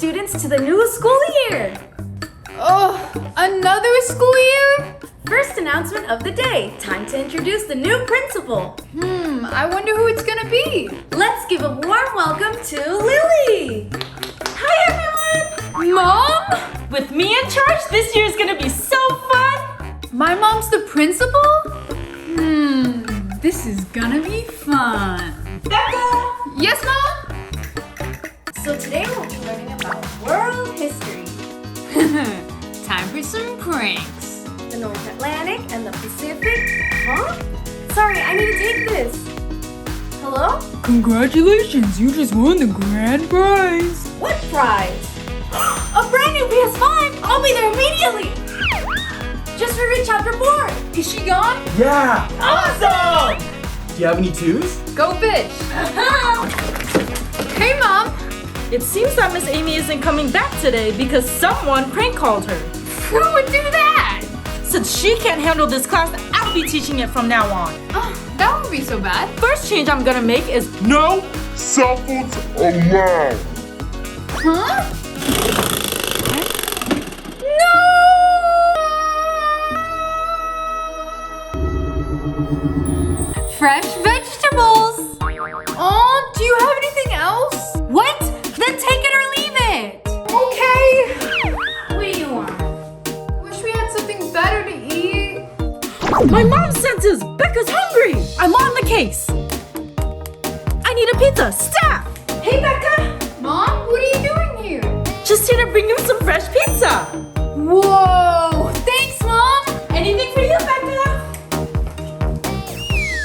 students to the new school year. Oh, another school year? First announcement of the day. Time to introduce the new principal. I wonder who it's gonna be. Let's give a warm welcome to Lily. Hi, everyone. Mom? With me in charge, this year is gonna be so fun. My mom's the principal? This is gonna be fun. Becca! Yes, Mom? So today we'll be learning about world history. Time for some pranks. The North Atlantic and the Pacific. Huh? Sorry, I need to take this. Hello? Congratulations, you just won the grand prize. What prize? A brand new PS5! I'll be there immediately! Just read chapter 4. Is she gone? Yeah! Awesome! Do you have any twos? Go fish. Hey, Mom. It seems that Miss Amy isn't coming back today because someone prank called her. Who would do that? Since she can't handle this class, I'll be teaching it from now on. That won't be so bad. First change I'm gonna make is No cell phones allowed. Huh? Fresh vegetables! Oh, do you have anything else? What? Then take it or leave it! Okay. What do you want? Wish we had something better to eat. my mom sent us. Becca's hungry. I'm on the case. I need a pizza. Staff. Hey, Becca! Mom, what are you doing here? Just here to bring you some fresh pizza. Whoa! Thanks, Mom! Anything for you, Becca?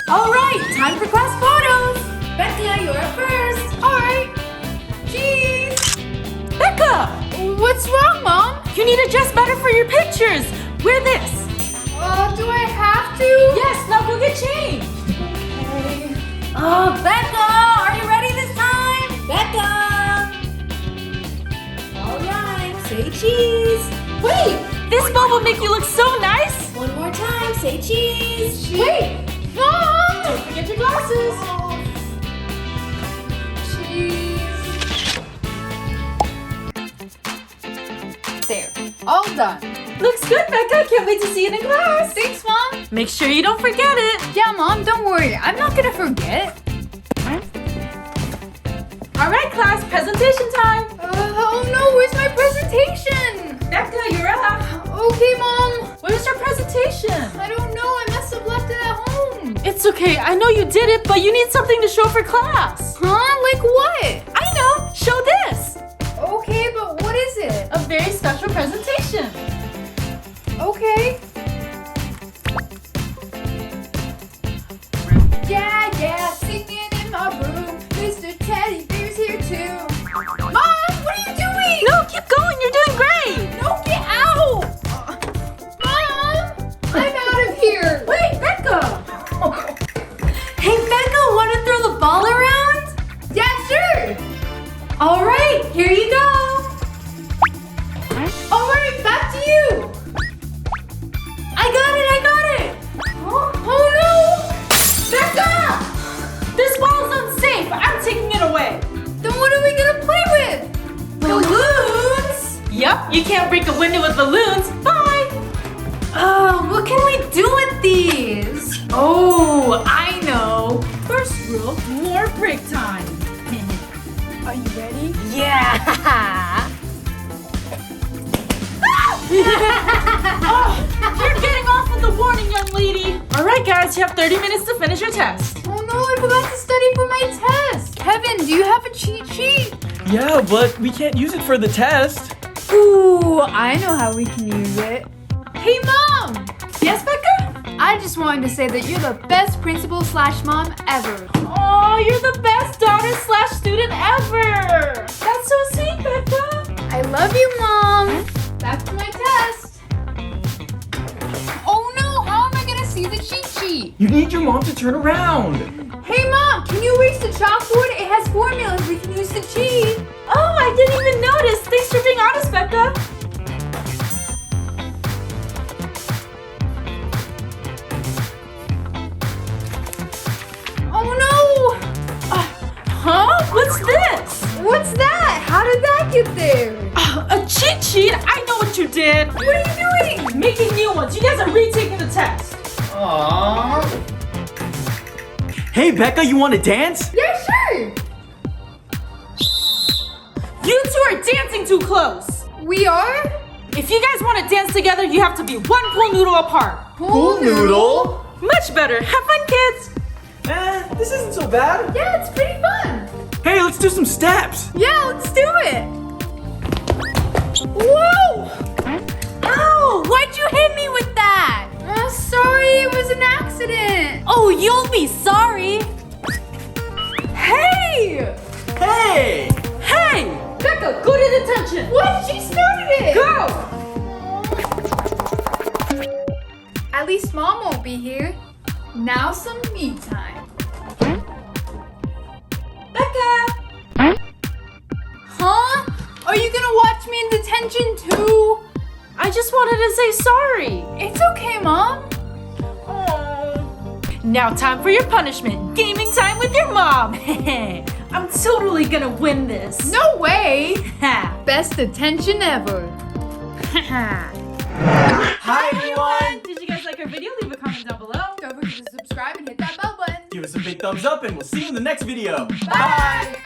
All right, time for class photos. Becca, you're up first. Alright. Cheese! Becca, What's wrong, Mom? you need to dress better for your pictures. Wear this. Do I have to? Yes, now go get changed. Okay. Oh, Becca, are you ready this time? Becca! All right, say cheese. Wait, this bow will make you look so nice. One more time, say cheese. Wait! Mom! Don't forget your glasses. Cheese. There. All done. Looks good, Becca. Can't wait to see it in class. Thanks, Mom. Make sure you don't forget it. Yeah, Mom, don't worry. I'm not gonna forget. All right, class, presentation time. Oh no, where's my presentation? Becca, you're up. Okay, Mom. Where's your presentation? I don't know. I must have left it at home. It's okay. I know you did it, but you need something to show for class. Huh? Like what? I know. Show this. Okay, but what is it? A very special presentation. Okay. Yeah, singing in my room. Mr. Teddy Bear's here too. Mom, what are you doing? No, keep going. You're doing great. No, get out! Mom, I'm out of here. Wait, Becca. Hey, Becca, want to throw the ball around? Yeah, sure. All right, here you go. All right, back to you. I got it. Oh no! Becca! This ball is unsafe. I'm taking it away. Then what are we gonna play with? Balloons? Yep, you can't break a window with balloons. Bye. What can we do with these? Oh, I know. First rule, more break time. Are you ready? Yeah. You're getting off with the warning, young lady. All right, guys, you have 30 minutes to finish your test. Oh no, I forgot to study for my test. Kevin, do you have a cheat sheet? Yeah, but we can't use it for the test. Ooh, I know how we can use it. Hey, Mom! Yes, Becca? I just wanted to say that you're the best principal/mom ever. Oh, you're the best daughter/student ever. That's so sweet, Becca. I love you, Mom. Back to my test. Oh no, how am I gonna see the cheat sheet? You need your mom to turn around. Hey, Mom, can you erase the chalkboard? It has formulas we can use to cheat. Oh, I didn't even notice. Thanks for being honest, Becca. Oh no! Huh? What's this? What's that? How did that get there? A cheat sheet? I know what you did. What are you doing? Making new ones. You guys are retaking the test. Aww. Hey, Becca, you want to dance? Yeah, sure. You two are dancing too close. We are? If you guys want to dance together, you have to be one pool noodle apart. Pool noodle? Much better. Have fun, kids. This isn't so bad. Yeah, it's pretty fun. Hey, let's do some steps. Yeah, let's do it. Whoa! Ow! Why'd you hit me with that? Sorry, it was an accident. Oh, you'll be sorry. Hey! Hey! Hey! Becca, go to detention. What? She started it. Go! At least Mom won't be here. Now some me time. Becca! Huh? Are you gonna watch me in detention too? I just wanted to say sorry. It's okay, Mom. Now time for your punishment. Gaming time with your mom. I'm totally gonna win this. No way. Ha. Best detention ever. Hi, everyone! Did you guys like our video? Leave a comment down below. Don't forget to subscribe and hit that bell button. Give us a big thumbs up, and we'll see you in the next video. Bye.